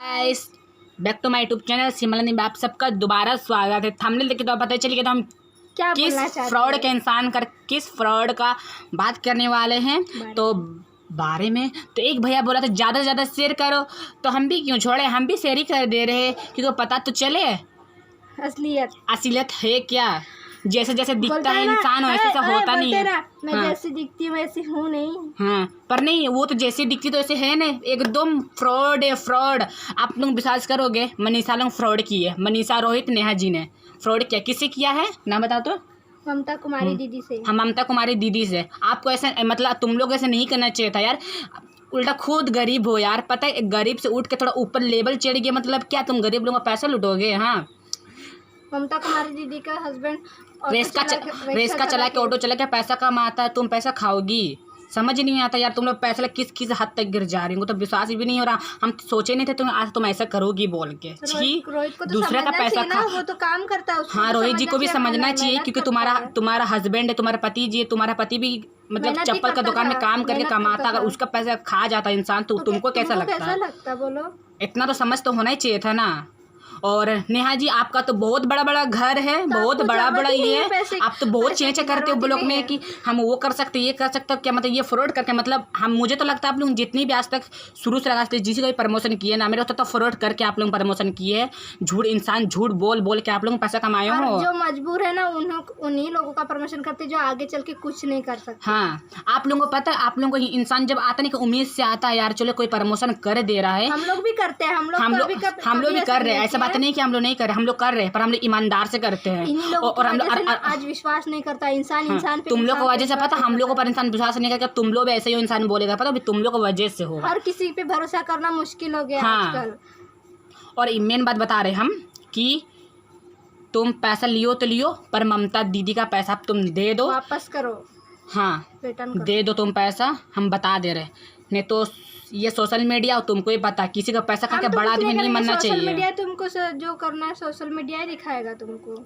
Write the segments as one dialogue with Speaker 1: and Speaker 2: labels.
Speaker 1: Guys, back to my YouTube channel Simran में आप सबका दोबारा स्वागत है। थंबनेल देख के तो पता चल गया तो हम
Speaker 2: क्या
Speaker 1: किस फ्रॉड के किस फ्रॉड का बात करने वाले हैं तो बारे में। तो एक भैया बोला था ज़्यादा से ज़्यादा शेयर करो, तो हम भी क्यों छोड़े, हम भी शेयर ही कर दे रहे हैं क्योंकि पता तो चले असलियत है क्या। जैसे जैसे दिखता है इंसान वैसे ऐसा होता नहीं है।
Speaker 2: मैं जैसी दिखती हूँ वैसी हूँ नहीं।
Speaker 1: हाँ, पर नहीं, वो तो जैसे दिखती तो ऐसे है ना, एकदम फ्रॉड है फ्रॉड। आप लोग विश्वास करोगे, मनीषा लोग फ्रॉड की है। मनीषा रोहित नेहा जी ने फ्रॉड किया। किससे किया है नाम बताओ तो?
Speaker 2: ममता कुमारी दीदी से।
Speaker 1: हाँ, ममता कुमारी दीदी से। आपको ऐसे मतलब तुम लोग ऐसे नहीं करना चाहिए था यार। उल्टा खुद गरीब हो यार, पता है, गरीब से उठ के थोड़ा ऊपर लेवल चढ़ गया। मतलब क्या तुम गरीब लोगों का पैसा लुटोगे? हाँ,
Speaker 2: ममता कुमारी दीदी का हस्बैंड
Speaker 1: रेस का चला के ऑटो चला के पैसा कमाता है, तुम पैसा खाओगी। समझ नहीं आता यार, तुम लोग पैसा किस किस हद तक गिर जा रही हो। तो विश्वास भी नहीं हो रहा। हम सोचे नहीं थे तुम ऐसा करोगी बोल के।
Speaker 2: रोहित को तो
Speaker 1: दूसरे का पैसा खा,
Speaker 2: वो तो काम करता है।
Speaker 1: हाँ, रोहित जी को भी समझना चाहिए क्योंकि तुम्हारा हस्बैंड है, तुम्हारा पति जी है। तुम्हारा पति भी मतलब चप्पल का दुकान में काम करके कमाता। अगर उसका पैसा खा जाता इंसान तो तुमको कैसा लगता?
Speaker 2: बोलो,
Speaker 1: इतना तो समझ तो होना ही चाहिए था ना। और नेहा जी, आपका तो बहुत बड़ा बड़ा घर है, बहुत बड़ा बड़ा ये है। आप तो बहुत चेंचे करते हो ब्लॉग में कि हम वो कर सकते, ये कर सकते। क्या मतलब ये फ्रॉड करके, मतलब हम, मुझे तो लगता है आप लोग जितनी भी आज तक शुरू से लगा जिसी को भी प्रमोशन किए ना, मेरे होता तो फ्रॉड करके आप लोग प्रमोशन किए। झूठ इंसान झूठ बोल बोल के आप लोग पैसा कमाए हो।
Speaker 2: जो मजबूर है ना उन्हीं लोगों का प्रमोशन करते जो आगे चल के कुछ नहीं कर सकते।
Speaker 1: हाँ, आप लोगों को पता है, आप लोगों को इंसान जब आता नहीं कि उम्मीद से आता है यार, चलो कोई प्रमोशन कर दे रहा है।
Speaker 2: हम लोग भी करते हैं, हम लोग
Speaker 1: भी कर रहे हैं। ऐसा बात नहीं कि हम लोग नहीं कर रहे, हम लोग कर रहे हैं, पर हम लोग ईमानदार से करते हैं। और हम लोग
Speaker 2: आज विश्वास नहीं करता इंसान। इंसान पे
Speaker 1: तुम लोग को वजह से पता, हम लोगों पर इंसान विश्वास नहीं करता। तुम लोग ऐसे ही इंसान बोलेगा, पता तुम लोग को वजह से हो।
Speaker 2: हर किसी पे भरोसा करना मुश्किल हो गया आजकल।
Speaker 1: और मेन बात बता रहे हम कि तुम पैसा लियो तो लियो, पर ममता दीदी का पैसा तुम दे दो,
Speaker 2: वापस करो।
Speaker 1: हाँ, दे दो तुम पैसा, हम बता दे रहे। नहीं तो ये सोशल मीडिया, तुमको ही पता, किसी का पैसा खा के बड़ा आदमी नहीं बनना चाहिए।
Speaker 2: सोशल मीडिया तुमको जो करना है सोशल मीडिया ही दिखाएगा तुमको।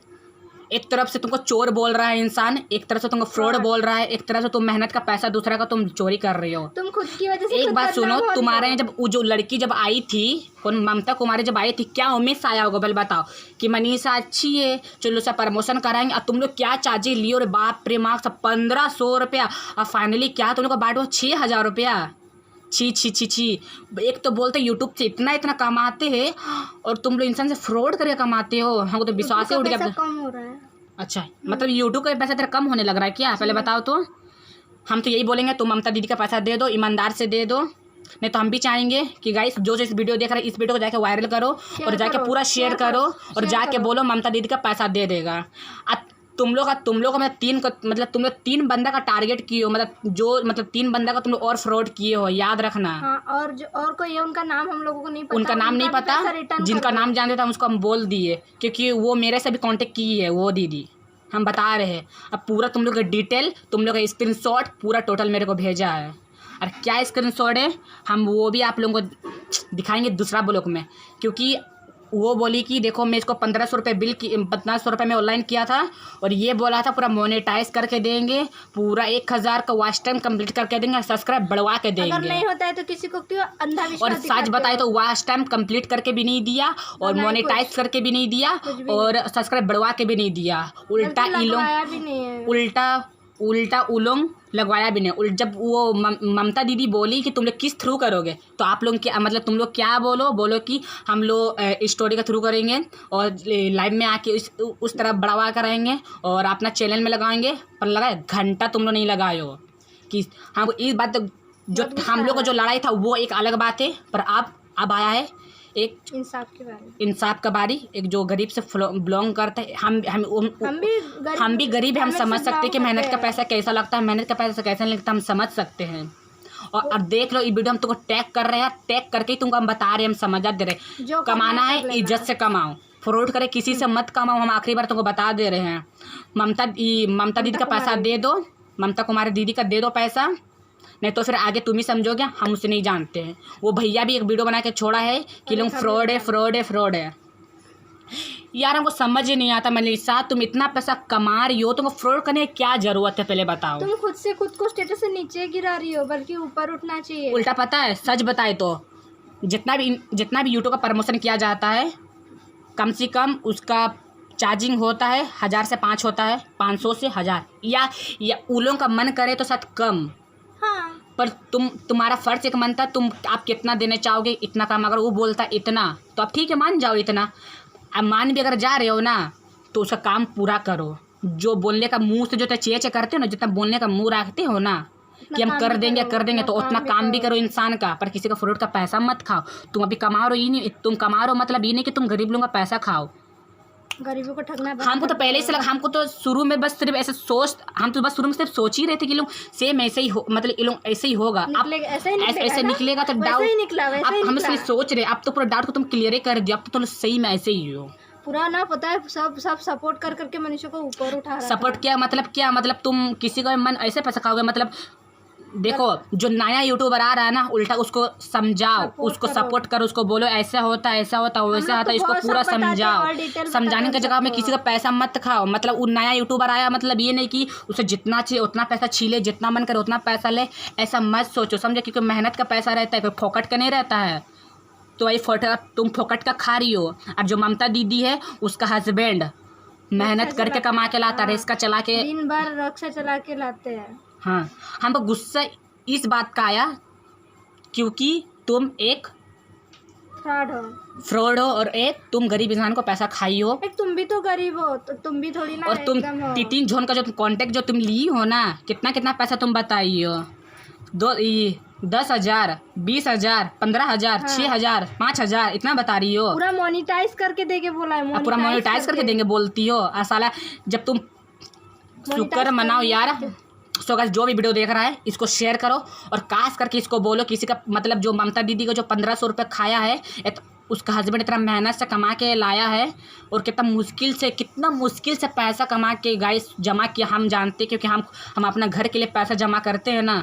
Speaker 1: एक तरफ से तुमको चोर बोल रहा है इंसान, एक तरफ से तुमको फ्रॉड बोल रहा है, एक तरफ से तुम मेहनत का पैसा दूसरा का तुम चोरी कर रही हो।
Speaker 2: तुम खुद की वजह से।
Speaker 1: एक बात सुनो, तुम्हारे जब वो जो लड़की जब आई थी, कौन, ममता कुमारी जब आई थी, क्या उम्मीद से आया होगा बल बताओ कि मनीषा अच्छी है, चलो उसका प्रमोशन कराएंगे। अब तुम लोग क्या चार्जेस लियो रे बाप रे, मार्क्स 1500 रुपया, और फाइनली क्या तुम लोग का बांटो 6000 रुपया। छी छी छी छी। एक तो बोलते यूट्यूब से इतना इतना कमाते हैं और तुम लोग इंसान से फ्रॉड करके कमाते हो। हमको तो विश्वास ही उठ गया।
Speaker 2: कम हो रहा है।
Speaker 1: अच्छा, मतलब यूट्यूब का पैसा तेरा कम होने लग रहा है क्या? पहले बताओ तो। हम तो यही बोलेंगे, तुम ममता दीदी का पैसा दे दो, ईमानदार से दे दो। नहीं तो हम भी चाहेंगे कि गाइस जो इस वीडियो देख रहे हैं, इस वीडियो को जाके वायरल करो और जाके पूरा शेयर करो और जाके बोलो ममता दीदी का पैसा दे देगा। तुम लोग का मतलब तुम लोग 3 बंदा का टारगेट किए हो, मतलब 3 बंदा का तुम लोग और फ्रॉड किए हो, याद रखना।
Speaker 2: हाँ, और कोई उनका नाम हम लोगों को नहीं पता।
Speaker 1: उनका नाम नहीं पता, जिनका नाम जानते थे हम उसको हम बोल दिए क्योंकि वो मेरे से भी कांटेक्ट की है वो दीदी, हम बता रहे हैं। अब पूरा तुम लोग का डिटेल, तुम लोग का स्क्रीनशॉट पूरा टोटल मेरे को भेजा है। और क्या स्क्रीनशॉट है हम वो भी आप लोगों को दिखाएंगे दूसरा ब्लॉग में, क्योंकि वो बोली कि देखो मैं इसको 1500 रुपये 1500 रुपये में ऑनलाइन किया था और ये बोला था पूरा मोनेटाइज करके देंगे, पूरा 1000 का वॉच टाइम कंप्लीट करके देंगे, सब्सक्राइब बढ़वा के देंगे।
Speaker 2: अगर नहीं होता है तो किसी को क्यों अंधा विश्वास।
Speaker 1: और सच बताए तो वॉच टाइम कंप्लीट करके भी नहीं दिया और मोनेटाइज करके भी नहीं दिया और सब्सक्राइब बढ़वा के भी नहीं दिया। उल्टा उलोंग लगवाया भी नहीं। जब वो ममता दीदी बोली कि तुम लोग किस थ्रू करोगे, तो आप लोग क्या मतलब तुम लोग क्या बोलो कि हम लोग स्टोरी का थ्रू करेंगे और लाइव में आके उस तरह बढ़ावा कराएंगे और अपना चैनल में लगाएंगे। पर लगाए घंटा तुम लोग नहीं लगाए हो कि हम इस बात, जो हम लोग का जो लड़ाई था वो एक अलग बात है, पर अब आया है एक इंसाफ का बारी। एक जो गरीब से बिलोंग करते हैं, हम भी गरीब है, हम समझ सकते हैं कि मेहनत का पैसा कैसा लगता है, मेहनत का पैसा कैसा नहीं लगता, हम समझ सकते हैं। और अब देख लो, ये वीडियो हम तुमको टैग कर रहे हैं, टैग करके ही तुमको हम बता रहे हैं, हम समझा दे रहे हैं। कमाना है इज्जत से कमाओ, फ्रॉड करे किसी से मत कमाओ। हम आखिरी बार तुमको बता दे रहे हैं। ममता दीदी का पैसा दे दो, ममता कुमारी दीदी का दे दो पैसा, नहीं तो फिर आगे तुम ही समझोगे, हम उसे नहीं जानते हैं। वो भैया भी एक वीडियो बना के छोड़ा है कि लोग फ्रॉड है। यार हमको समझ ही नहीं आता मनीषा, तुम इतना पैसा कमा रही हो, तुमको फ्रॉड करने की क्या जरूरत है पहले बताओ।
Speaker 2: तुम खुद को स्टेटस से नीचे गिरा रही हो, बल्कि ऊपर उठना चाहिए।
Speaker 1: उल्टा पता है, सच बताए तो जितना भी यूट्यूब का प्रमोशन किया जाता है, कम से कम उसका चार्जिंग होता है 1000 से 5 होता है, 500 से 1000, या उन लोगों का मन करे तो शायद कम।
Speaker 2: हाँ,
Speaker 1: पर तुम्हारा फर्ज एक मन था, आप कितना देने चाहोगे, इतना काम। अगर वो बोलता इतना तो आप ठीक है मान जाओ इतना। अब मान भी अगर जा रहे हो ना तो उसका काम पूरा करो। जो बोलने का मुंह से जो चे करते हो ना, जितना बोलने का मुंह रखते हो ना कि हम कर देंगे तो उतना काम भी करो इंसान का। पर किसी का फ्रॉड का पैसा मत खाओ। तुम अभी कमा रहे हो, ये नहीं तुम कमा रहे हो मतलब ये नहीं कि तुम गरीब लोगों का पैसा खाओ।
Speaker 2: गरीबों को ठगना
Speaker 1: हमको तो पहले से लगा, हमको तो शुरू में बस सिर्फ ऐसे हम तो बस शुरू में सिर्फ सोच ही रहे थे कि लोग सेम ऐसे ही हो, मतलब ये लोग ऐसे ही होगा। आप ऐसे निकलेगा तो डाउट, आप हम इसलिए सोच रहे। अब तो पूरा डाउट को तुम क्लियर ही कर दिया। अब तो तुम सही में ऐसे ही हो।
Speaker 2: पूरा ना पता है, सब सपोर्ट कर करके मनुष्य को ऊपर उठा रहा है।
Speaker 1: सपोर्ट क्या मतलब तुम किसी का मन ऐसे पैसा खाओगे। मतलब देखो, जो नया यूट्यूबर आ रहा है ना, उल्टा उसको समझाओ, उसको सपोर्ट करो, उसको बोलो ऐसा होता वैसा होता, इसको पूरा समझाओ। समझाने की जगह में किसी का पैसा मत खाओ। मतलब वो नया यूट्यूबर आया मतलब ये नहीं कि उसे जितना चाहिए उतना पैसा छीले, जितना मन करे उतना पैसा ले, ऐसा मत सोचो, समझे। क्योंकि मेहनत का पैसा रहता है, कोई फोकट का नहीं रहता है। तो वही तुम फोकट का खा रही हो। और जो ममता दीदी है, उसका हस्बैंड मेहनत करके कमा के लाता, रिक्शा चला के,
Speaker 2: दिन भर रिक्शा चला के लाते हैं।
Speaker 1: हाँ, हमको गुस्सा इस बात का आया क्योंकि तुम एक फ्रॉड हो और एक तुम गरीब इंसान को पैसा खाई हो।
Speaker 2: एक तुम भी तो गरीब हो, तो तुम भी थोड़ी ना।
Speaker 1: और तुम 3 झोन का जो कॉन्टेक्ट जो तुम ली हो ना, कितना पैसा तुम बताई हो। 10,000, 20,000, 15,000, 6,000, 5,000 इतना बता रही हो।
Speaker 2: पूरा मोनिटाइज करके देके बोला है।
Speaker 1: पूरा मोनिटाइज करके देंगे बोलती हो। साला जब तुम शुक्र मनाओ यार। सो गाइस, जो भी वीडियो देख रहा है इसको शेयर करो और खास करके इसको बोलो किसी का मतलब जो ममता दीदी को जो 1500 रुपये खाया है, उसका हस्बैंड इतना मेहनत से कमा के लाया है और कितना मुश्किल से पैसा कमा के गाइस जमा किया। हम जानते क्योंकि हम अपना घर के लिए पैसा जमा करते हैं ना,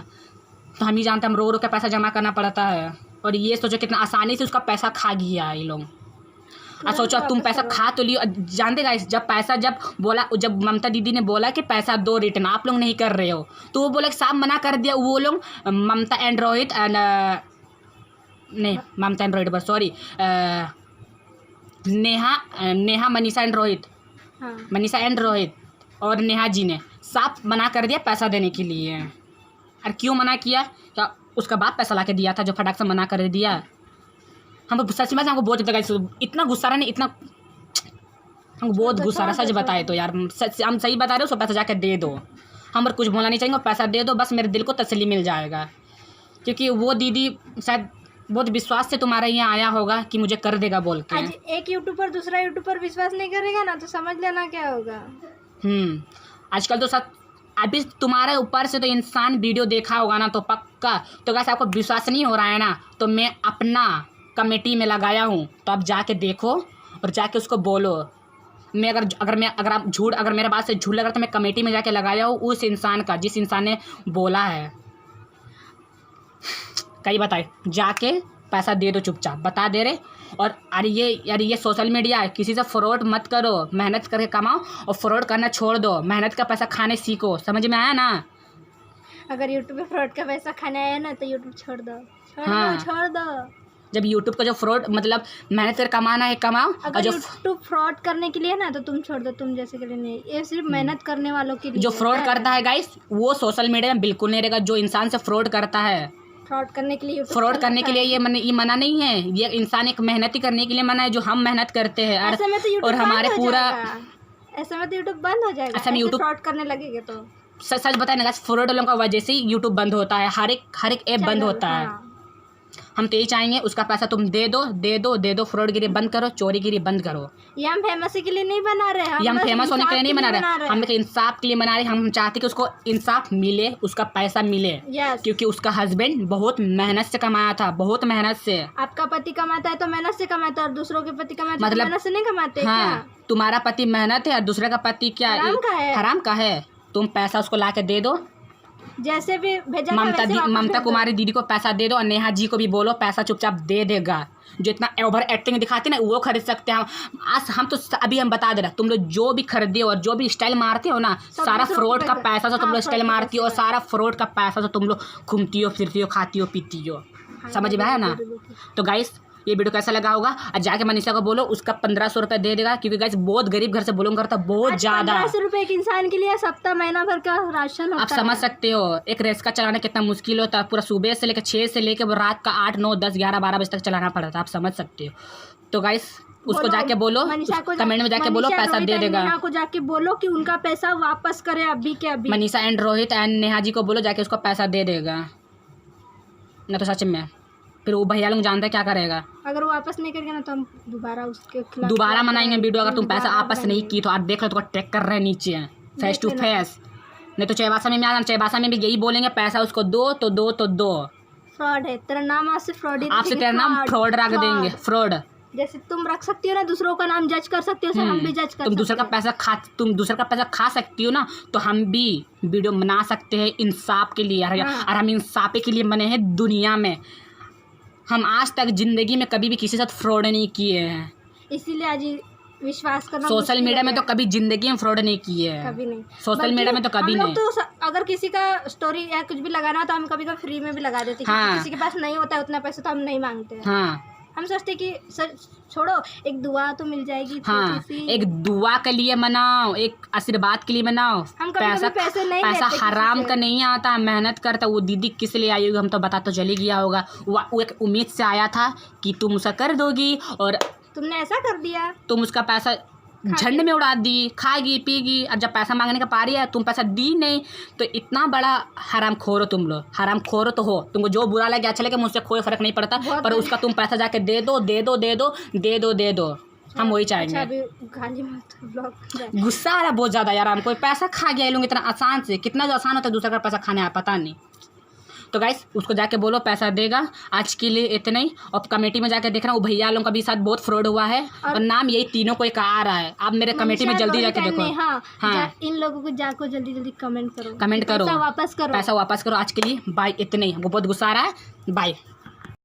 Speaker 1: तो हम ही जानते हम रो के पैसा जमा करना पड़ता है। और ये सोचो कितना आसानी से उसका पैसा खा गया ये लोग। सोचो तुम पैसा खा तो लियो। जानते गाइस, जब ममता दीदी ने बोला कि पैसा दो रिटर्न, आप लोग नहीं कर रहे हो, तो वो बोला साफ मना कर दिया। वो लोग ममता एंड रोहित नेहा मनीषा एंड रोहित,
Speaker 2: हाँ।
Speaker 1: मनीषा एंड रोहित और नेहा जी ने साफ मना कर दिया पैसा देने के लिए। और क्यों मना किया? क्या उसका बाप पैसा ला के दिया था जो फटाक से मना कर दिया? हमको सच में हमको बहुत इतना गुस्सा रहा नहीं, इतना हमको बहुत गुस्सा रहा। सच बताए तो यार, हम सही बता रहे हो। उसको पैसा जाकर दे दो, हम और कुछ बोलना नहीं चाहिए। पैसा दे दो, बस मेरे दिल को तसल्ली मिल जाएगा। क्योंकि वो दीदी शायद बहुत विश्वास से तुम्हारे यहाँ आया होगा कि मुझे कर देगा बोल के।
Speaker 2: आज एक यूट्यूबर दूसरा यूट्यूबर विश्वास नहीं करेगा ना, तो समझ लेना क्या होगा।
Speaker 1: आजकल तो सब अभी तुम्हारे ऊपर से तो इंसान वीडियो देखा होगा ना तो पक्का। तो कैसे आपको विश्वास नहीं हो रहा है ना, तो मैं अपना कमेटी में लगाया हूँ, तो आप जाके देखो और जाके उसको बोलो। मैं अगर मेरे बात से झूठ लग रहा तो मैं कमेटी में जाके लगाया हूँ उस इंसान का जिस इंसान ने बोला है। कहीं बताए जाके पैसा दे दो, चुपचाप बता दे रहे। और अरे ये सोशल मीडिया है, किसी से फ्रॉड मत करो, मेहनत करके कमाओ और फ्रॉड करना छोड़ दो, मेहनत का पैसा खाने सीखो। समझ में आया ना?
Speaker 2: अगर यूट्यूब पे फ्रॉड का पैसा खाने आया ना तो यूट्यूब छोड़ दो। छोड़ दो।
Speaker 1: जब यूट्यूब का जो फ्रॉड मतलब मेहनत कर कमाना है कमाओ।
Speaker 2: अगर जो यूट्यूब फ्रॉड करने के लिए ना तो तुम छोड़ दो, तुम जैसे के लिए नहीं। ये सिर्फ मेहनत करने वालों के लिए।
Speaker 1: जो फ्रॉड करता है गाइस वो सोशल मीडिया में बिल्कुल नहीं रहेगा। जो इंसान से फ्रॉड करता है,
Speaker 2: फ्रॉड करने के लिए
Speaker 1: ये मना नहीं है। ये इंसान एक मेहनत ही करने के लिए मना है, जो हम मेहनत करते हैं।
Speaker 2: और हमारे पूरा ऐसे में तो यूट्यूब बंद हो जाएगा। ऐसे में यूट्यूब फ्रॉड करने लगेगा तो
Speaker 1: सच बताए ना, फ्रॉड वालों का वजह से ही यूट्यूब बंद होता है। हर एक ऐप बंद होता है। हम तो यही चाहेंगे उसका पैसा तुम दे दो। फ्रॉडगिरी बंद करो, चोरीगिरी बंद करो।
Speaker 2: ये हम फेमस के लिए नहीं बना रहे,
Speaker 1: हम फेमस होने के लिए नहीं बना रहे, हम इंसाफ के लिए बना रहे। हम चाहते कि उसको इंसाफ मिले, उसका पैसा मिले। क्योंकि उसका हस्बैंड बहुत मेहनत से कमाया था, बहुत मेहनत से।
Speaker 2: आपका पति कमाता है तो मेहनत से कमाता है, और दूसरों के पति कमाते हैं मतलब मेहनत से नहीं कमाते।
Speaker 1: हाँ, तुम्हारा पति मेहनत है और दूसरे का पति क्या हराम का है। तुम पैसा उसको ला के दे दो,
Speaker 2: जैसे भी भेजा।
Speaker 1: ममता कुमारी दीदी को पैसा दे दो और नेहा जी को भी बोलो पैसा चुपचाप दे देगा। जो इतना ओवर एक्टिंग दिखाते ना वो खरीद सकते हैं। आज हम तो अभी हम बता दे रहे, तुम लोग जो भी खरीदे हो और जो भी स्टाइल मारते हो ना, सारा फ्रॉड का पैसा से तुम लोग स्टाइल मारती हो और सारा फ्रॉड का पैसा से तुम लोग घूमती हो, फिरती हो, खाती हो, पीती हो। समझ में आया ना? तो गाइस ये वीडियो कैसा लगा होगा, और जाके मनीषा को बोलो उसका 1500 रुपये दे देगा, क्योंकि गाइस बहुत गरीब घर से बिलोंग करता, बहुत ज़्यादा।
Speaker 2: 1500 रुपये एक इंसान के लिए सप्ताह महीना भर का राशन होता
Speaker 1: आप समझ सकते हो एक रेस्का चलाना कितना मुश्किल होता है, पूरा सुबह से लेकर 6 से लेकर रात का 8, 9, 10, 11, 12 बजे तक चलाना पड़ता, आप समझ सकते हो। तो गाइस उसको जाके बोलो, कमेंट में जाके बोलो पैसा दे देगा।
Speaker 2: नेहा को जाके बोलो कि उनका पैसा वापस करे अभी के अभी।
Speaker 1: मनीषा एंड रोहित एंड नेहा जी को बोलो जाके उसको पैसा दे देगा, ना तो सच में फिर वो भैया लोग जानते क्या करेगा।
Speaker 2: अगर वो वापस नहीं करेगा ना तो हम दोबारा उसके खिलाफ
Speaker 1: दोबारा मनाएंगे वीडियो, अगर तुम पैसा वापस नहीं की तो आज देख लो तो ट्रैक कर रहे हैं नीचे फेस टू फेस। नहीं तो चैबासा में आ, चैबासा में भी यही बोलेंगे पैसा उसको दो तो दो तो दो।
Speaker 2: फ्रॉड है तेरा नाम, आज से फ्रॉड ही
Speaker 1: आपसे तेरा नाम फ्रॉड रख देंगे, फ्रॉड।
Speaker 2: जैसे तुम रख सकती हो ना दूसरों का नाम जज कर सकती हो, सर हम भी जज कर
Speaker 1: तुम दूसरे का पैसा खा सकती हो ना, तो हम भी वीडियो बना सकते हैं इंसाफ के लिए, और हम इंसाफ के लिए बने हैं दुनिया में। हम आज तक जिंदगी में कभी भी किसी के साथ फ्रॉड नहीं किए हैं,
Speaker 2: इसीलिए आज विश्वास करना
Speaker 1: सोशल मीडिया में तो कभी जिंदगी में फ्रॉड नहीं किए हैं,
Speaker 2: कभी नहीं।
Speaker 1: सोशल मीडिया में तो कभी नहीं।
Speaker 2: तो अगर किसी का स्टोरी या कुछ भी लगाना तो हम कभी कभी फ्री में भी लगा देते हैं।
Speaker 1: हाँ।
Speaker 2: किसी के पास नहीं होता है उतना पैसा तो हम नहीं मांगते हैं।
Speaker 1: हाँ
Speaker 2: हम सोचते कि सर छोड़ो एक दुआ तो मिल जाएगी।
Speaker 1: हाँ, एक दुआ के लिए मनाओ, एक आशीर्वाद के लिए मनाओ।
Speaker 2: हम कभी पैसे नहीं
Speaker 1: पैसा
Speaker 2: लेते
Speaker 1: हराम का नहीं आता, मेहनत करता। वो दीदी किस लिए आई होगी हम तो बता तो चली गया होगा, वो एक उम्मीद से आया था कि तुम उसे कर दोगी, और
Speaker 2: तुमने ऐसा कर दिया,
Speaker 1: तुम उसका पैसा झंड में उड़ा दी, खाएगी पीगी, और जब पैसा मांगने का पारी है तुम पैसा दी नहीं। तो इतना बड़ा हराम खोर हो तुम लोग, हराम खोर तो हो। तुमको जो बुरा लगे अच्छा लगे मुझसे कोई फर्क नहीं पड़ता, पर उसका तुम पैसा जाके दे दो दे दो दे दो दे दो दे दो, हम वही चाहेंगे। गुस्सा आ रहा बहुत ज़्यादा यार, हम कोई पैसा खा गया ये लोग इतना आसान से, कितना जो आसान होता है दूसरा का पैसा खाने पता नहीं। तो गाइस उसको जाके बोलो पैसा देगा। आज के लिए इतना ही, और कमेटी में जाके देखना वो भैया लोगों का भी साथ बहुत फ्रॉड हुआ है, और नाम यही तीनों को एक आ रहा है। आप मेरे कमेटी में जल्दी जाके देखो।
Speaker 2: हाँ इन लोगों को जाको जल्दी जल्दी कमेंट करो,
Speaker 1: पैसा वापस करो।
Speaker 2: पैसा वापस करो।
Speaker 1: आज के लिए बाय, इतने ही। वो बहुत गुस्सा आ रहा है, बाय।